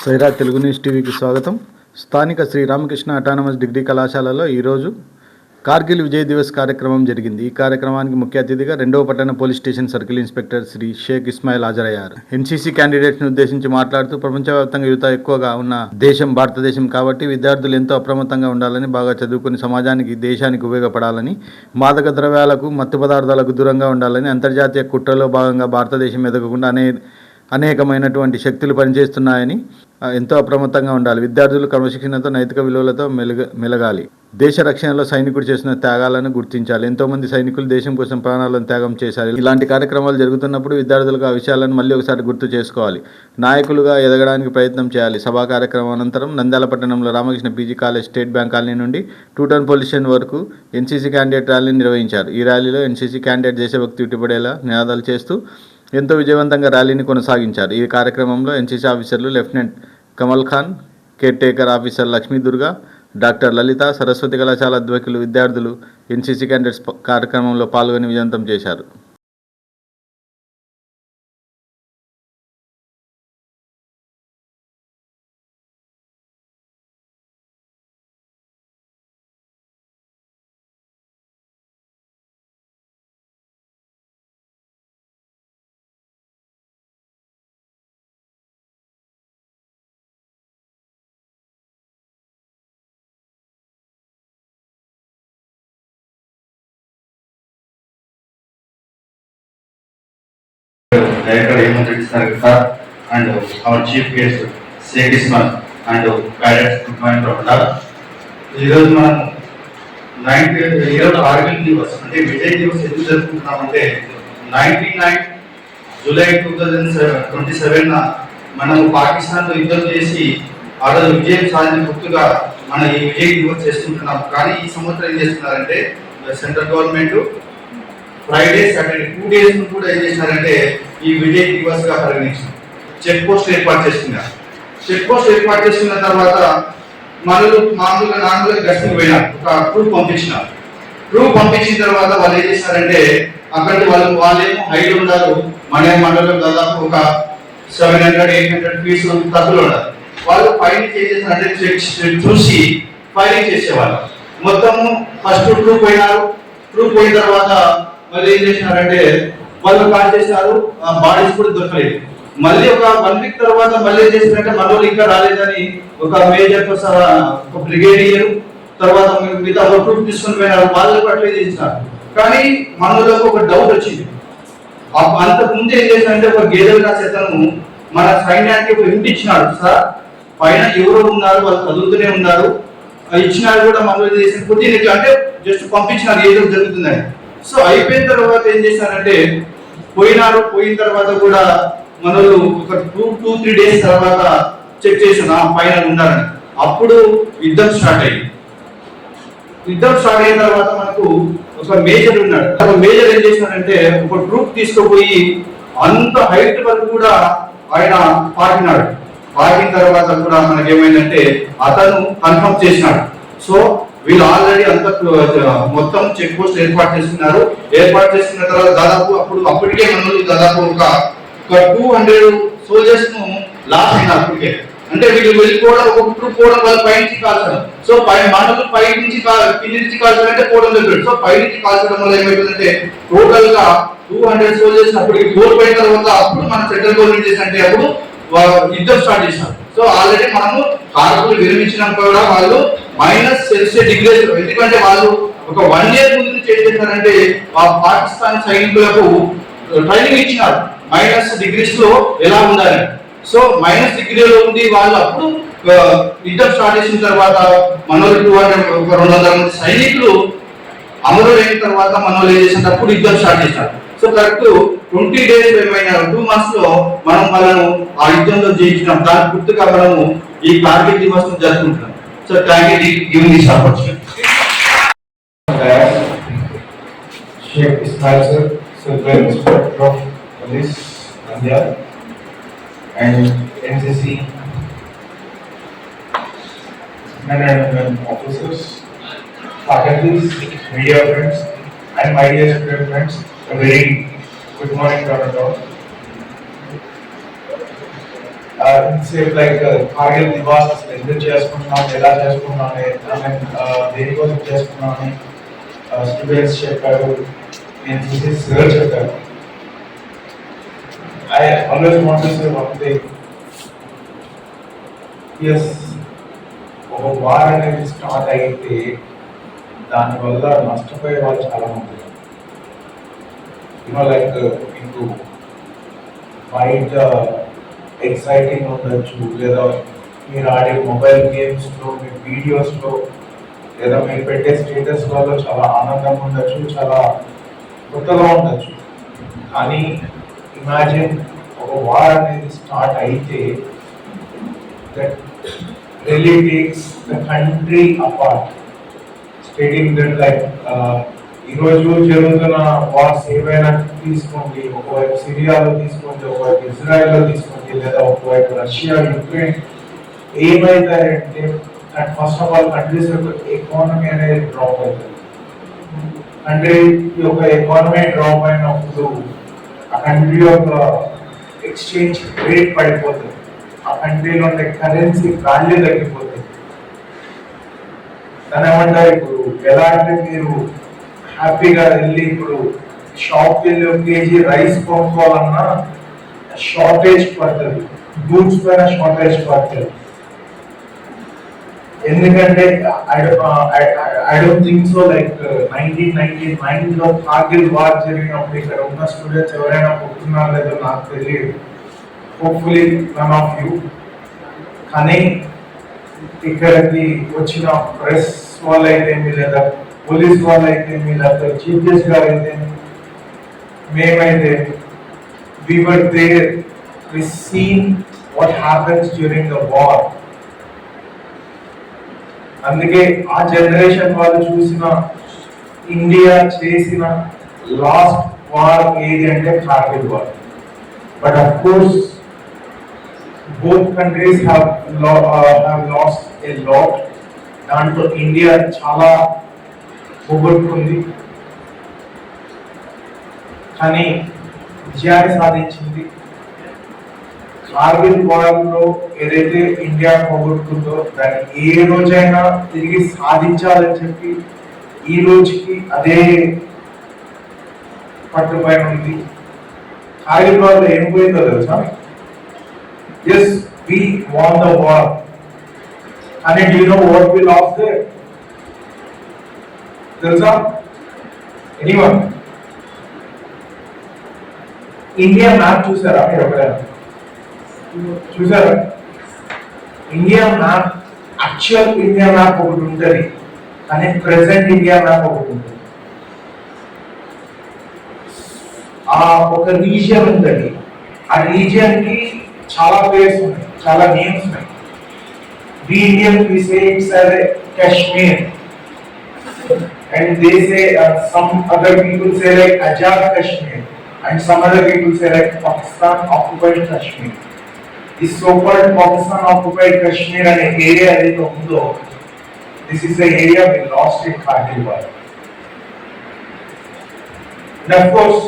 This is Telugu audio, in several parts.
సైరా తెలుగు న్యూస్ టీవీకి స్వాగతం. స్థానిక శ్రీ రామకృష్ణ అటానమస్ డిగ్రీ కళాశాలలో ఈరోజు కార్గిల్ విజయ్ దివస్ కార్యక్రమం జరిగింది. ఈ కార్యక్రమానికి ముఖ్య అతిథిగా 2వ పట్టణ police station circle inspector Shri Sheikh Ismail హాజరయ్యారు. ఎన్సీసీ క్యాండిడేట్స్ను ఉద్దేశించి మాట్లాడుతూ ప్రపంచవ్యాప్తంగా యువత ఎక్కువగా ఉన్న దేశం భారతదేశం కాబట్టి విద్యార్థులు ఎంతో అప్రమత్తంగా ఉండాలని, బాగా చదువుకుని సమాజానికి దేశానికి ఉపయోగపడాలని, మాదక ద్రవ్యాలకు మత్తు పదార్థాలకు దూరంగా ఉండాలని, అంతర్జాతీయ కుట్రలో భాగంగా భారతదేశం ఎదగకుండా అనేకమైనటువంటి శక్తులు పనిచేస్తున్నాయని ఎంతో అప్రమత్తంగా ఉండాలి. విద్యార్థులు క్రమశిక్షణతో నైతిక విలువలతో మెలగాలి. దేశ రక్షణలో సైనికుడు చేసిన త్యాగాలను గుర్తించాలి. ఎంతోమంది సైనికులు దేశం కోసం ప్రాణాలను త్యాగం చేశారు. ఇలాంటి కార్యక్రమాలు జరుగుతున్నప్పుడు విద్యార్థులకు ఆ విషయాలను మళ్ళీ ఒకసారి గుర్తు చేసుకోవాలి. నాయకులుగా ఎదగడానికి ప్రయత్నం చేయాలి. సభా కార్యక్రమం అనంతరం నంద్యాల పట్టణంలో Ramakrishna PG college, state bank colony నుండి 2 టౌన్ పోలీస్ స్టేషన్ వరకు ఎన్సీసీ క్యాండిడేట్ ర్యాలీని నిర్వహించారు. ఈ ర్యాలీలో ఎన్సీసీ క్యాండిడేట్ దేశభక్తి ఉట్టిపడేలా నినాదాలు చేస్తూ ఎంతో విజయవంతంగా ర్యాలీని కొనసాగించారు. ఈ కార్యక్రమంలో ఎన్సీసీ ఆఫీసర్లు lieutenant Kamal Khan, caretaker officer Lakshmi Durga, doctor Lalitha, Saraswati కళాశాల అధ్యక్షులు, విద్యార్థులు ఎన్సీసీ క్యాండిడేట్స్ కార్యక్రమంలో పాల్గొని విజయవంతం చేశారు. Director Hemant sir and our chief guest Sheikh Ismail and cadets Goodman Prabhada. ఈరోజు మనం 9th కార్గిల్ దివస్ అంటే విజయ్ దివస్ ఎందుకు జరుపుకుంటున్నామంటే 99 జూలై 2027 మనము పాకిస్తాన్తో యుద్ధం చేసి ఆ రోజు విజయం సాధించిన గుర్తుగా మన ఈ విజయ్ దివస్ చేసుకుంటున్నాం. కానీ ఈ సంవత్సరం ఏం చేస్తున్నారంటే central government Friday, Saturday 2 days కూడా ఏం చేశారంటే ఈ విజయ్ దివస్ గా పరిగణించారు. చెక్ పోస్ట్ ఏర్పాటు చేసుకున్నారు. చెక్ పోస్ట్ ఏర్పాటు చేసుకున్న తర్వాత మామూలుగా గస్ట్కి పోయినారు. ఒక ట్రూప్ పంపించినారు. ట్రూప్ పంపించిన తర్వాత వాళ్ళు ఏం చేశారంటే అక్కడికి వాళ్ళేమో హైట్ ఉన్నారు. మన మండలం దాదాపు ఒక 700-800 feet తక్కువలో ఉన్నారు. వాళ్ళు ఫైరింగ్ చేసేసారంటే చూసి ఫైరింగ్ చేసేవాళ్ళు. మొత్తము ఫస్ట్ ట్రూప్ పోయినారు. ట్రూప్ పోయిన తర్వాత మళ్ళీ ఏం చేసినారంటే వాళ్ళు కాల్ చేశారు. బాడీస్ కూడా దొరకలేదు. మళ్ళీ ఒక 1 week తర్వాత మళ్ళీ ఏం చేసినారంటే మన వాళ్ళు ఇంకా రాలేదని ఒక మేజర్ ఒక బ్రిగేడియర్ తర్వాత మిగతా ఒక ట్రూప్ తీసుకొని పోయినారు. వాళ్ళు అట్లే చేసినారు. కానీ మనలోకి ఒక డౌట్ వచ్చింది. అంతకు ముందు ఏం చేసినారంటే ఒక గేదెలు కాసేతను మన సైన్యానికి ఒక ఇంటి ఇచ్చినాడు. సార్ పైన ఎవరో ఉన్నారు, వాళ్ళు చదువుతూనే ఉన్నారు, ఇచ్చినారు కూడా మనలో చేసిన కొద్దిగా అంటే జస్ట్ పంపించినారు ఏదో జరుగుతుందని. సో అయిపోయిన తర్వాత ఏం చేశారంటే పోయిన తర్వాత కూడా మనలు ఒక 2-3 days తర్వాత చెక్ చేసిన పైన ఉన్నారని. అప్పుడు యుద్ధం స్టార్ట్ అయింది. యుద్ధం స్టార్ట్ అయిన తర్వాత మనకు ఒక మేజర్ ఉన్నాడు. ఒక మేజర్ ఏం చేసినాడంటే ఒక ట్రూప్ తీసుకుపోయి అంత హైట్ వరకు కూడా ఆయన పాకినాడు. పాకిన తర్వాత కూడా మనకి ఏమైందంటే అతను కన్ఫర్మ్ చేసినాడు. సో వీళ్ళు ఆల్రెడీ అంత మొత్తం చెక్ పోస్ట్ ఏర్పాటు చేసుకున్నారు. ఏర్పాటు చేసుకున్న తర్వాత దాదాపు అప్పటికే మనలు దాదాపు ఒక 200 soldiers ను లాస్ అయినారు. అప్పటికే అంటే వీళ్ళు వెళ్ళిపోవడం ఒక ట్రూప్ పోవడం వాళ్ళ పైనుంచి కాల్చడం. సో మనలు పై నుంచి కింది నుంచి కాల్చాలంటే పోవడం దగ్గర. సో పై నుంచి కాల్చడం వల్ల ఏమైతుందంటే టోటల్ గా 200 soldiers అప్పటికి కోల్పోయిన తర్వాత అప్పుడు మన సెంట్రల్ గవర్నమెంట్ చేసినట్టే అప్పుడు యుద్ధం స్టార్ట్ చేశారు. సో ఆల్రెడీ మనము కార్పులు విరమించినాక కూడా వాళ్ళు -60°, ఎందుకంటే వాళ్ళు ఒక 1 year ముందు నుంచి ఏం చేశారంటే ఆ పాకిస్తాన్ సైనికులకు ట్రైనింగ్ ఇచ్చినారు -degrees లో ఎలా ఉండాలి. సో -degree లో ఉంది వాళ్ళు. అప్పుడు యుద్ధం స్టార్ట్ చేసిన తర్వాత మనోళ్ళు 200 మంది సైనికులు అమరులైన తర్వాత మనోళ్ళు ఏం చేసినప్పుడు యుద్ధం స్టార్ట్ చేశారు. సో కరెక్ట్ 20 days ఏమైనా 2 months లో మనము ఆ యుద్ధంలో జయించినాం. దాని గుర్తుగా మనము ఈ కార్గిల్ దివస్ జరుపుకుంటున్నాం. So thank you giving this opportunity. Sheikh Ismail sir, Central Inspector of Police, Nandyal, and NCC men and women officers, faculties, media friends, and my dear student friends, a very good morning to all. ఇంతసేపు లైక్ కార్గిల్ దివాస్ అసలు ఎందుకు చేసుకున్నాం, ఎలా చేసుకున్నాం, దేనికోసం చేసుకున్నామని స్టూడెంట్స్ చెప్పారు, నేను చూసి సార్ చెప్పారు. I always want to say one thing. Yes, ఒక వార్ అనేది స్టార్ట్ అయితే దానివల్ల నష్టపోయే వాళ్ళు చాలా మంది. లైక్ మీకు బయట ఎక్సైటింగ్ ఉండొచ్చు, లేదా మీరు ఆడే మొబైల్ గేమ్స్లో, మీ వీడియోస్లో, లేదా మీరు పెట్టే స్టేటస్ వల్ల చాలా ఆనందంగా ఉండొచ్చు, చాలా కొత్తగా ఉండొచ్చు. కానీ ఇమాజిన్ ఒక వార్ అనేది స్టార్ట్ అయితే that really takes the country apart, stating that like ఈరోజు జరుగుతున్న వార్స్ ఏవైనా తీసుకోండి, ఒకవైపు సిరియాలో తీసుకోండి, ఒకవైపు ఇజ్రాయెల్లో తీసుకోండి, లేదా ఒకవైపు రష్యా, యుక్రెయిన్, ఏమైతాయంటే ఫస్ట్ ఆఫ్ ఆల్ కంట్రీస్ యొక్క ఎకానమీ అనేది డ్రాప్ అవుతుంది. కంట్రీ యొక్క ఎకానమీ డ్రాప్ అయినప్పుడు ఆ కంట్రీ యొక్క ఎక్స్చేంజ్ రేట్ పడిపోతుంది, ఆ కంట్రీలో ఉండే కరెన్సీ వాల్యూ తగ్గిపోతుంది. దాని ఏమంటారు, ఇప్పుడు ఎలా అంటే మీరు హ్యాపీగా వెళ్ళి ఇప్పుడు షాప్కి వెళ్ళి ఒక కేజీ రైస్ కొనుక్కోవాలన్నా షార్టేజ్ పడుతుంది, గూడ్స్ పైన షార్టేజ్ పడుతుంది. ఎందుకంటే I don't think so like 1999లో కార్గిల్ వార్ జరిగినప్పుడు ఇక్కడ ఉన్న స్టూడెంట్స్ ఎవరైనా పుట్టున్నారో లేదో నాకు తెలియదు, హోప్ఫుల్లీ నన్ ఆఫ్ యూ. కానీ ఇక్కడికి వచ్చిన ప్రెస్ వాళ్ళు అయితేమి, లేదా పోలీస్ వాళ్ళు అయితేమి, లేదా చీఫ్ జస్టిస్ గారు అయితేమి, మేమైతే we were there, we seen what happens during the war. అందుకే ఆ జనరేషన్ వాళ్ళు చూసిన ఇండియా చేసిన లాస్ట్ వార్ ఏది అంటే Kargil war. But of course both countries have lost a lot. దాంట్లో ఇండియా చాలా పోగొట్టుకుంది, కానీ విజయాన్ని సాధించింది. కార్గిల్ వార్లో ఏదైతే ఇండియా పోగొట్టుకుందో దాన్ని ఏ రోజైనా తిరిగి సాధించాలని చెప్పి ఈ రోజుకి అదే పట్టుపైన ఉంది. కార్గిల్ వార్లో ఏం పోయిందో తెలుసా? Yes, we won the war. And do you know what we lost there? Telsa? Anyone? India map చూసారా మీరు ఎప్పుడైనా? చూసారా? India map, actual India map ఒకటి ఉంటుంది, కానీ ప్రెసెంట్ ఇండియా మ్యాప్ ఒకటి ఉంటుంది. ఆ ఒక రీజియన్ ఉంటుంది, ఆ రీజియన్ కి చాలా పేర్స్ ఉన్నాయి, చాలా నేమ్స్ ఉన్నాయి. We Indians we say it's as Kashmir, and they say some other people say like Azad Kashmir, and some other people say like Pakistan occupied Kashmir. This so-called Pakistan occupied Kashmir and an area that undo, this is the area we lost in Kargil war. And of course,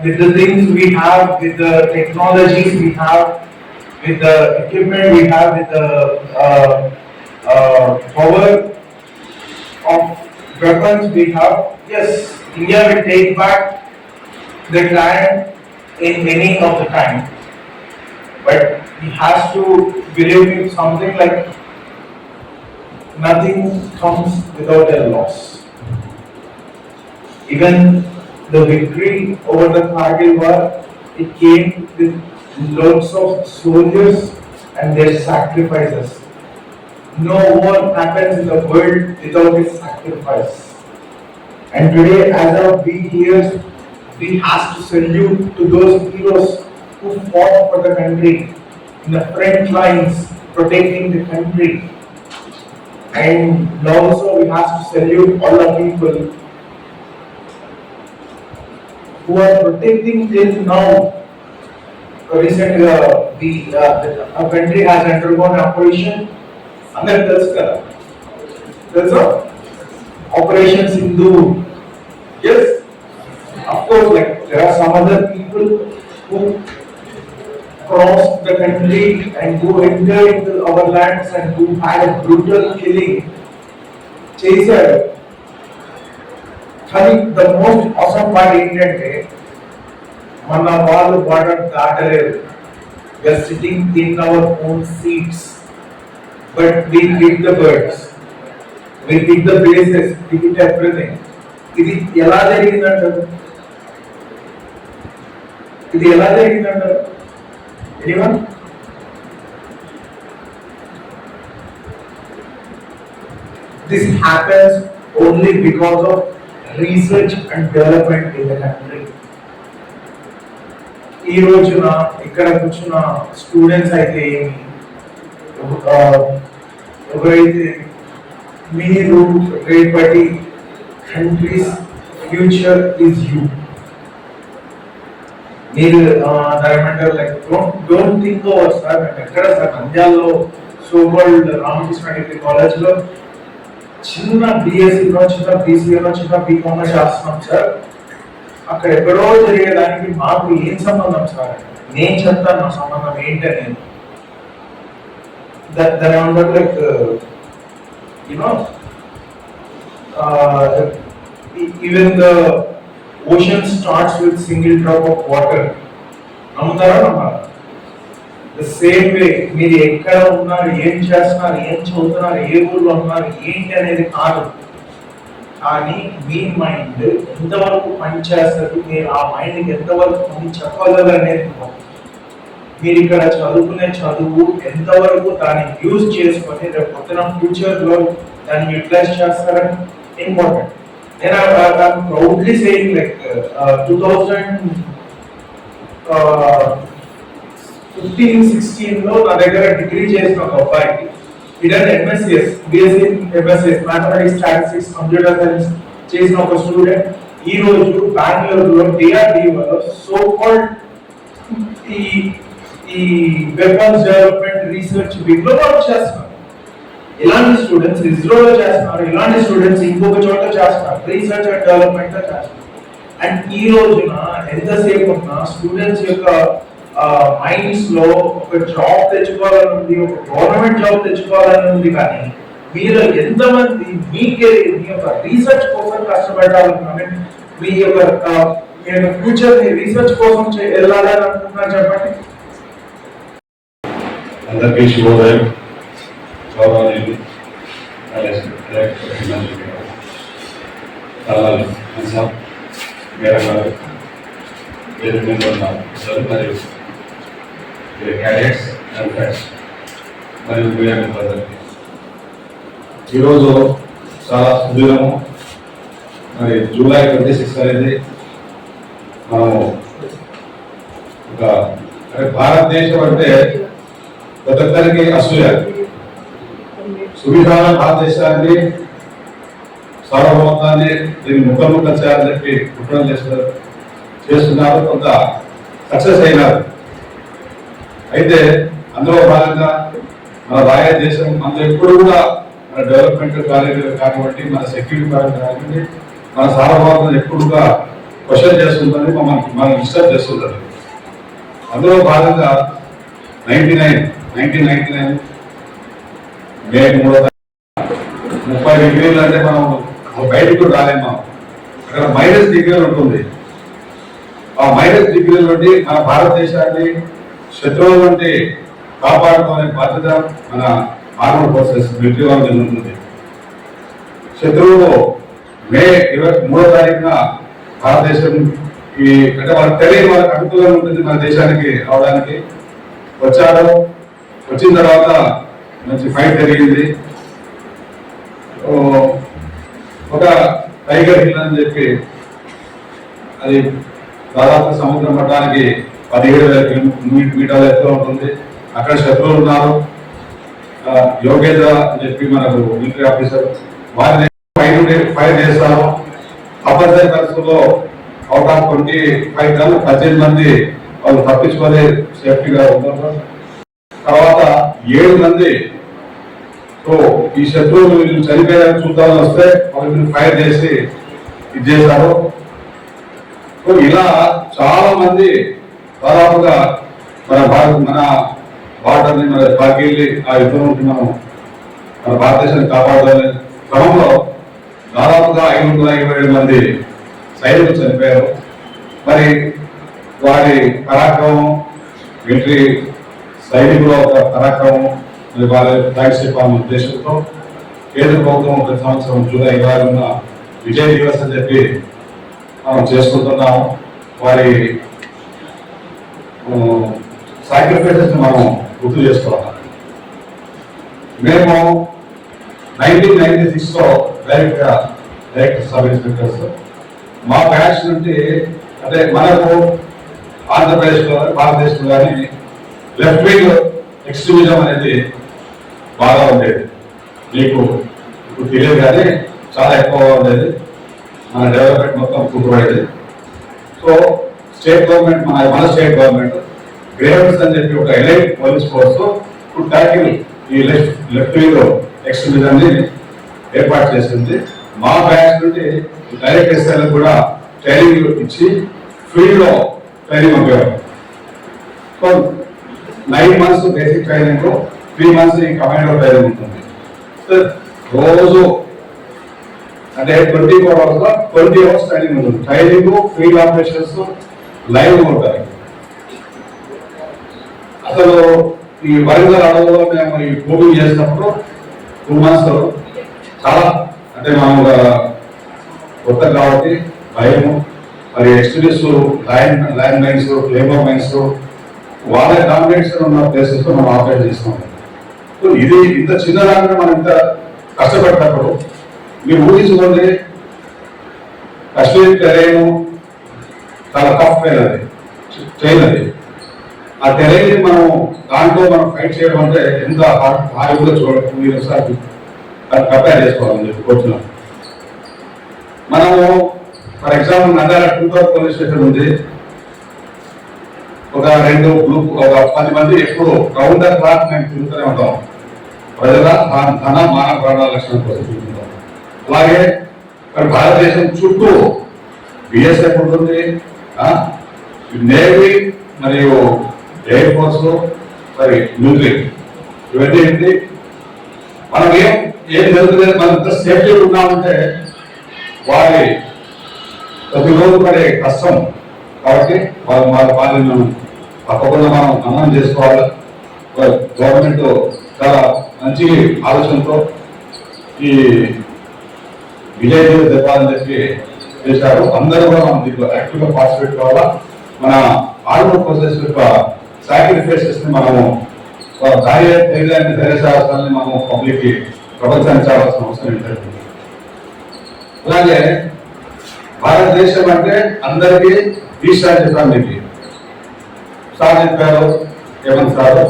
with the things we have, with the technologies we have, with the equipment we have, with the power of weapons we have, yes, India will take back the land in many of the time. But he has to believe in something like nothing comes without a loss. Even the victory over the Kargil war, it came with lots of soldiers and their sacrifices. No war happens in the world without a sacrifice. And today, as we hear, we have to salute to those heroes who fought for the country in the front lines, protecting the country. And also we have to salute all the people who are protecting till now. Recently, our country has undergone operation. Andar telsu kada? Telsa? Operation Sindoor. Yes. Of course, like there are some other people who cross the country and go enter into our lands and who had a brutal killing చేశారు. కానీ ద మోస్ట్ అవసరం పార్ట్ ఏంటంటే మన వాళ్ళు border దాటలేదు. We are sitting in our own seats, but we hit the birds, we hit the bases, we hit everything. ఇది ఎలా జరిగిందంటారు? ఇది ఎలా జరిగిందంటారు? Anyone? This happens only because of research and development in the country. ఈ రోజున ఇక్కడ కూర్చున్న స్టూడెంట్స్ అయితే ఎవరైతే మీరు రేపటి కంట్రీస్ ఫ్యూచర్ ఈజ్ యూ. మీరు ఏమంటారు like don't think over sir. మేము ఎక్కడ సార్ నంద్యాలలో సోబోల్డ్ రామకృష్ణ డిగ్రీ కాలేజ్లో చిన్న బిఎస్సీలో చిన్న బీసీఏలో చిన్న బీకామ్ చేస్తున్నాం సార్. అక్కడ ఎక్కడో జరిగేదానికి మాకు ఏం సంబంధం సార్? నేను చెప్తాను నా సంబంధం ఏంటని. దాని like you know even the ocean starts with single drop of water. నమ్ముతారా నమ్మారా? ద సేమ్ వే మీరు ఎక్కడ ఉన్నారు, ఏం చేస్తున్నారు, ఏం చదువుతున్నారు, ఏ ఊర్లో ఉన్నారు ఏంటి అనేది కాదు, కానీ మీ మైండ్ ఎంతవరకు పనిచేస్తుంది, మీరు ఆ మైండ్కి ఎంతవరకు పని చెప్పగలరు అనేది. మీరు ఇక్కడ చదువుకునే చదువు ఎంతవరకు దాన్ని యూజ్ చేసుకొని రేపు పొద్దున ఫ్యూచర్లో దాన్ని యూటిలైజ్ చేస్తారని ఇంపార్టెంట్. నేను ప్రౌడ్లీ సేయింగ్ లైక్ 2015-16లో నా దగ్గర డిగ్రీ చేసిన ఒక అబ్బాయికి ఇలాంటి MSCS BSc MSCS mathematics statistics computer science చేసిన ఒక స్టూడెంట్ ఈ రోజు బెంగళూరులో డిఆర్డిఓలో సో కాల్డ్ ఈ వెపన్స్ డెవలప్మెంట్ రీసెర్చ్ వింగ్ లో వర్క్ చేస్తున్నారు. ఇలాంటి స్టూడెంట్స్ ఇస్రోలో చేస్తున్నారు, ఇలాంటి స్టూడెంట్స్ ఇంకొక చోట చేస్తున్నారు, రీసెర్చ్ అండ్ డెవలప్మెంట్ లో చేస్తున్నారు. అండ్ ఈ రోజున ఎంతసేపు ఉన్నా స్టూడెంట్స్ యొక్క మైండ్స్ లో ఒక జాబ్ తెచ్చుకోవాలని ఉంది, ఒక గవర్నమెంట్ జాబ్ తెచ్చుకోవాలని ఉంది, కానీ మీరు ఎంతమంది మీ కెరీర్ మీ యొక్క రీసెర్చ్ కోసం కష్టపడాలనుకున్నారు? మీ యొక్క ఫ్యూచర్ ని రీసెర్చ్ కోసం వెళ్ళాలని అనుకుంటున్నారు చెప్పండి. అందరికీ శుభోదయం. గౌరవనీయులు మరియు క్యాడెట్స్ అండ్ ఫ్రెండ్స్ మరియు మీడియా మిత్రులందరికీ ఈరోజు చాలా సుదీర్ఘము. మరి జూలై 26 అనేది మనము ఒక భారతదేశం అంటే ప్రతి ఒక్కరికి అసూయ. సువిధాన భారతదేశాన్ని సార్వభౌమత్వాన్ని దీన్ని ముఖముఖ చేయాలని చెప్పి కుట్రలు చేస్తున్నారు, కొంత సక్సెస్ అయినారు. అయితే అందులో భాగంగా మన రాయ దేశం అందులో ఎప్పుడు కూడా మన డెవలప్మెంట్ కానివ్వండి, మన సెక్యూరిటీ పరంగా కానివ్వండి, మన సార్వభౌమత్వం ఎప్పుడుగా క్వశ్చన్ చేస్తుందని మనం డిస్టర్బ్ చేస్తుంటారు. అందులో భాగంగా 1999 మే 3వ 30 డిగ్రీలు అంటే మనం బయటకు రాలేము. అక్కడ మైనస్ డిగ్రీలు ఉంటుంది. ఆ మైనస్ డిగ్రీల నుండి మన భారతదేశాన్ని శత్రువుల నుండి కాపాడుకునే బాధ్యత మన ఆర్మడ్ ఫోర్సెస్ మిలిటరీ వాళ్ళ మీద ఉంటుంది. శత్రువులు మే 23వ తారీఖున భారతదేశం అంటే వాళ్ళకి తెలియని వాళ్ళకి అనుకూలంగా ఉంటుంది మన దేశానికి రావడానికి వచ్చారు. వచ్చిన తర్వాత మంచి ఫైట్ జరిగింది. ఒక టైగర్ హిల్ అని చెప్పి అది దాదాపు సముద్ర మట్టానికి 17,000 మీటర్ల ఎత్తులో ఉంటుంది. అక్కడ శత్రువులు ఉన్నారు. యోగేంద్ర అని చెప్పి మనకు మిలిటరీ ఆఫీసర్ వారిని ఫైర్ చేస్తారు. అప్పటిదారి పరిస్థితుల్లో అవుట్ ఆఫ్ 18 మంది వాళ్ళు తప్పించుకొని సేఫ్టీగా ఉన్నారు. తర్వాత 7 మంది ఈ శత్రువులు వీళ్ళు చనిపోయారని చూద్దామని వస్తే వాళ్ళు ఫైర్ చేసి ఇది చేశారు. ఇలా చాలా మంది దాదాపుగా మన బార్డర్ని మన పార్టీల్ని ఆ యుద్ధం నుండి మనం మన భారతదేశాన్ని కాపాడాలనే క్రమంలో దాదాపుగా 527 మంది సైనికులు చనిపోయారు. మరి వారి పరాక్రమం, మిలిటరీ సైనికుల ఒక పరాక్రమం, మరి వాళ్ళ థ్యాంక్స్ చెప్పాలనే ఉద్దేశంతో కేంద్ర ప్రభుత్వం ప్రతి సంవత్సరం జూలై 26న విజయ్ దివస్ అని చెప్పి మనం చేసుకుంటున్నాము. వారి సాక్రిఫైసెస్ మనం గుర్తు చేసుకోవాలి. మేము 1996లో డైరెక్టర్ సబ్ ఇన్స్పెక్టర్స్ మా బ్యాచ్ నుండి, అంటే మనకు ఆంధ్రప్రదేశ్లో భారతదేశంలో కానీ లెఫ్ట్ వింగ్ ఎక్స్ట్రీమిజం అనేది బాగా ఉండేది. మీకు ఇప్పుడు తెలియదు కానీ చాలా ఎక్కువగా ఉండేది. మన డెవలప్మెంట్ మొత్తం కుట్టుబడేది. సో స్టేట్ గవర్నమెంట్, మన స్టేట్ గవర్నమెంట్ గ్రేవెన్స్ అని చెప్పి ఒక ఎలైట్ పోలీస్ ఫోర్స్ ట్యాకిల్ ఈ లెఫ్ట్ వింగ్ ఎక్స్ట్రీమిజాన్ని ఏర్పాటు చేసింది. మా బ్యాచ్ నుండి డైరెక్ట్ ఎస్ఐలకు కూడా ట్రైనింగ్ ఇచ్చి ఫీల్డ్ లో ట్రైనింగ్ పంపేవారు. So 9 months basic training, 3 months ఈ కమాండో ట్రైనింగ్ ఉంటుంది. రోజు అంటే 24 hours లో 20 hours ట్రైనింగ్ ఉంటుంది. ట్రైనింగ్, ఫీల్డ్ ఆపరేషన్స్ లైవ్ ఉంటాయి. అసలు ఈ వరంగల్ అడవుల్లో మేము ఈ కోవింగ్ చేసినప్పుడు 2 months చాలా, అంటే మామూలుగా కొత్త కాబట్టి భయము, మరి ఎక్స్పీరియన్స్ ల్యాండ్ మైన్స్, ఫ్లేమర్ మైన్స్, వాళ్ళ డామినేషన్ ఉన్న ప్లేసెస్ లో మనం ఆపరేట్ చేస్తున్నాం. సో ఇది ఇంత చిన్న దాంట్లో మనం ఇంత కష్టపడినప్పుడు మీరు ఊహించుకోండి. కాశ్మీర్ టెరైన్ చాలా టఫ్ ట్రైన్ అది. ఆ టెరైన్ మనం దాంట్లో మనం ఫైట్ చేయడం అంటే ఎంత హాయిగా చూడటం, మీరు ఒకసారి కంపేర్ చేసుకోవాలని చెప్పి కోరుతున్నాం. మనము for example Nandyal 2 police station ఉంది. ఒక 2 గ్రూప్, ఒక 10 మంది ఎప్పుడు రౌండ్ ద క్లాక్ మేము తిరుగుతూనే ఉంటాం. ప్రజల ధన మానవ ప్రాణాల లక్షణం కోసం తిరుగుతుంటాం. అలాగే మరి భారతదేశం చుట్టూ బిఎస్ఎఫ్ ఉంటుంది, నేవీ మరియు ఎయిర్ ఫోర్స్, మరి మిలిటరీ, ఇవన్నీ ఏంటి మనం ఏం జరుగుతుంది, మనం ఇంత సేఫ్టీ ఉన్నామంటే వారి ప్రతిరోజు పడే కష్టం కాబట్టి వాళ్ళని తప్పకుండా మనం గమనం చేసుకోవాలి. గవర్నమెంట్ చాలా మంచి ఆలోచనతో ఈ విజయ్ దివస్ జరపాలని చెప్పి చేశారు. అందరూ కూడా మనం దీంట్లో యాక్టివ్గా పార్టిసిపేట్ కావాలా. మన ఆర్మీ ఫోర్సెస్ యొక్క సాక్రిఫైసెస్ ని మనము ధైర్యశాస్త్రాన్ని మనం పబ్లిక్ ప్రపంచానికి చాలాల్సిన అవసరం ఏంటంటే, అలాగే భారతదేశం అంటే అందరికీ ఈశాన్య ఫ్యామిలీకి సార్ చెప్పారు. ఏమని సార్,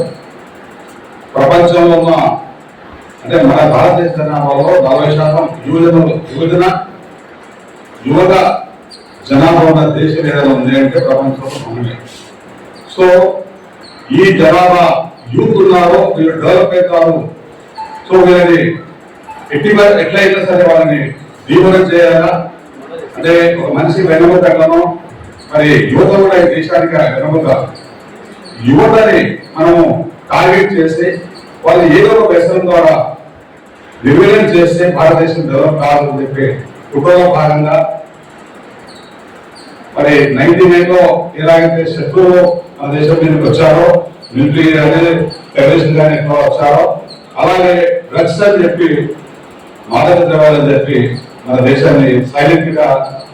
ప్రపంచంలో ఉన్న అంటే మన భారతదేశ జనాభాలో 40% యువత జనాభా ఉన్న దేశం ఏదైనా ఉంది అంటే ప్రపంచంలో మనమే. సో ఈ జనాభా యూత్ ఉన్నారో వీళ్ళు డెవలప్ అవుతారు. సో వీళ్ళని ఎట్లయినా సరే వాళ్ళని దీవెన చేయాలా, అంటే ఒక మనిషి వెనుకను మరి యువత కూడా ఈ దేశానికి వెనుక యువతని మనము టార్గెట్ చేసి వాళ్ళు ఏదో ఒక వ్యసనం ద్వారా నిర్వీర్యం చేస్తే భారతదేశం డెవలప్ కావాలని చెప్పి కుటుంబంలో భాగంగా మరి 99లో ఎలాగైతే శత్రువులు మన దేశం మీదకి వచ్చారో, మిలిటరీ కానీ టెర్రరిస్ట్ కానీ ఎక్కువ వచ్చారో, అలాగే డ్రగ్స్ అని చెప్పి మాదక ద్రవ్యాలని చెప్పి మన దేశాన్ని సైలెంట్ గా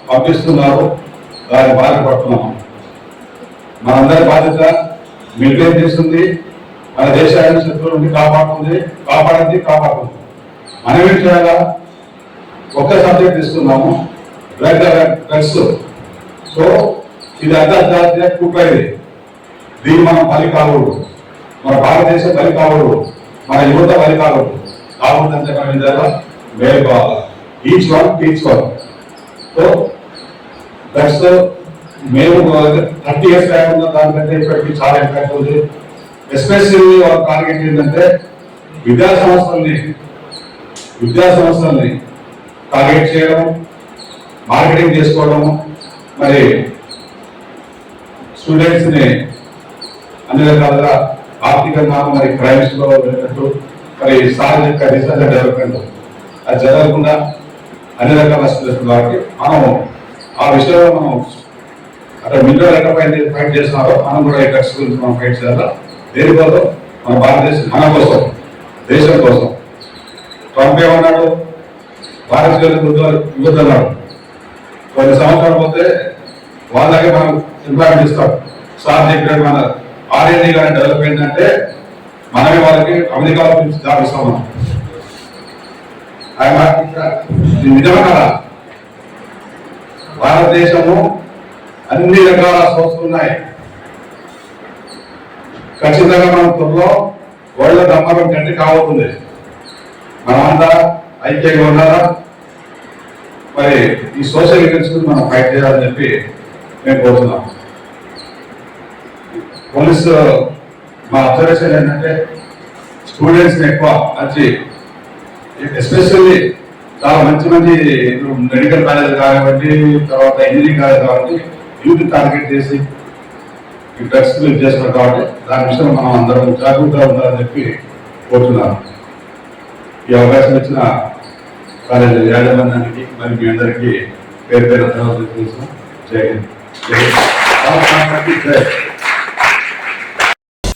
పంపిస్తున్నారు. దాన్ని బాధపడుతున్నాము. మనందరి బాధ్యత మిలిటరీ చేస్తుంది, మన దేశాన్ని శత్రువుల నుండి కాపాడుతుంది. మనం ఏం చేయాలా? ఒక్క సబ్జెక్ట్ తీసుకున్నాము, డ్రగ్స్. సో ఇది అంతర్జాతీయ కుట్రది. దీన్ని మనం బలి కాకూడదు, మన భారతదేశం బలి కాకూడదు, మన యువత బలి కాకూడదు. కాకూడదంటే మనం ఏం చేయాలా? మేలుకోవాలి. Each one teach one. So drugs మేము 30 years కాకుండా దానికంటే ఇప్పటికీ చాలా ఇంపాక్ట్ ఉంది. ఎస్పెషల్లీ వాళ్ళ టార్గెట్ ఏంటంటే విద్యా సంస్థల్ని టార్గెట్ చేయడం, మార్కెటింగ్ చేసుకోవడం, మరి స్టూడెంట్స్ ని అన్ని రకాలుగా ఆర్థికంగా మరి క్రైమ్స్ లో వెళ్ళినట్టు మరి సాంఘిక రీసెర్చ్ డెవలప్మెంట్ అది జరగకుండా అన్ని రకాల స్ట్రెస్ కాబట్టి మనం ఆ విషయంలో మనం అక్కడ మిగతా రకమైన ఫైట్ చేస్తున్నారో మనం కూడా ఈ డ్రగ్స్ గురించి మనం ఫైట్ చేయాలా దేనికోసం మన భారతదేశం మన కోసం దేశం కోసం ట్రంప్ ఏమన్నాడు భారతీయులకు ఇవ్వద్దన్నాడు కొన్ని సంవత్సరాలు పోతే వాళ్ళకే మనం ఇంప్లాంట్ ఇస్తాం సార్ చెప్పినట్టు మన R&D కానీ డెవలప్ అయిందంటే మనమే వాళ్ళకి అమెరికాలో జాబ్ ఇస్తాం మనం నిజమే భారతదేశము అన్ని రకాల సోర్సులు ఉన్నాయి ఖచ్చితంగా మనం త్వరలో వరల్డ్ నమ్మకం కంటే కాబోతుంది మనమంతా ఐక్యంగా ఉండాలా మరి ఈ సోషల్ ఈవెంట్స్ మనం ఫైట్ చేయాలని చెప్పి మేము కోరుతున్నాం పోలీసు మా అబ్జర్వేషన్ ఏంటంటే స్టూడెంట్స్ ఎక్కువ వచ్చి ఎస్పెషల్లీ చాలా మంచి మంచి మెడికల్ కాలేజ్ కానివ్వండి తర్వాత ఇంజనీరింగ్ కాలేజ్ కాబట్టి యూత్ టార్గెట్ చేసి ఈ డ్రగ్స్ యూజ్ చేస్తున్నారు కాబట్టి దాని విషయంలో మనం అందరం జాగ్రత్తగా ఉండాలని చెప్పి కోరుతున్నాను ఈ అవకాశం ఇచ్చిన కాలేజ్ యాజమాన్యానికి మరి మీ అందరికీ పేరు పేరు తెలుసు జై హింద్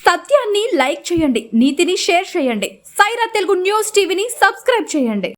సత్యాన్ని లైక్ చేయండి, నీతిని షేర్ చేయండి. సైరా తెలుగు న్యూస్ టీవీని సబ్స్క్రైబ్ చేయండి.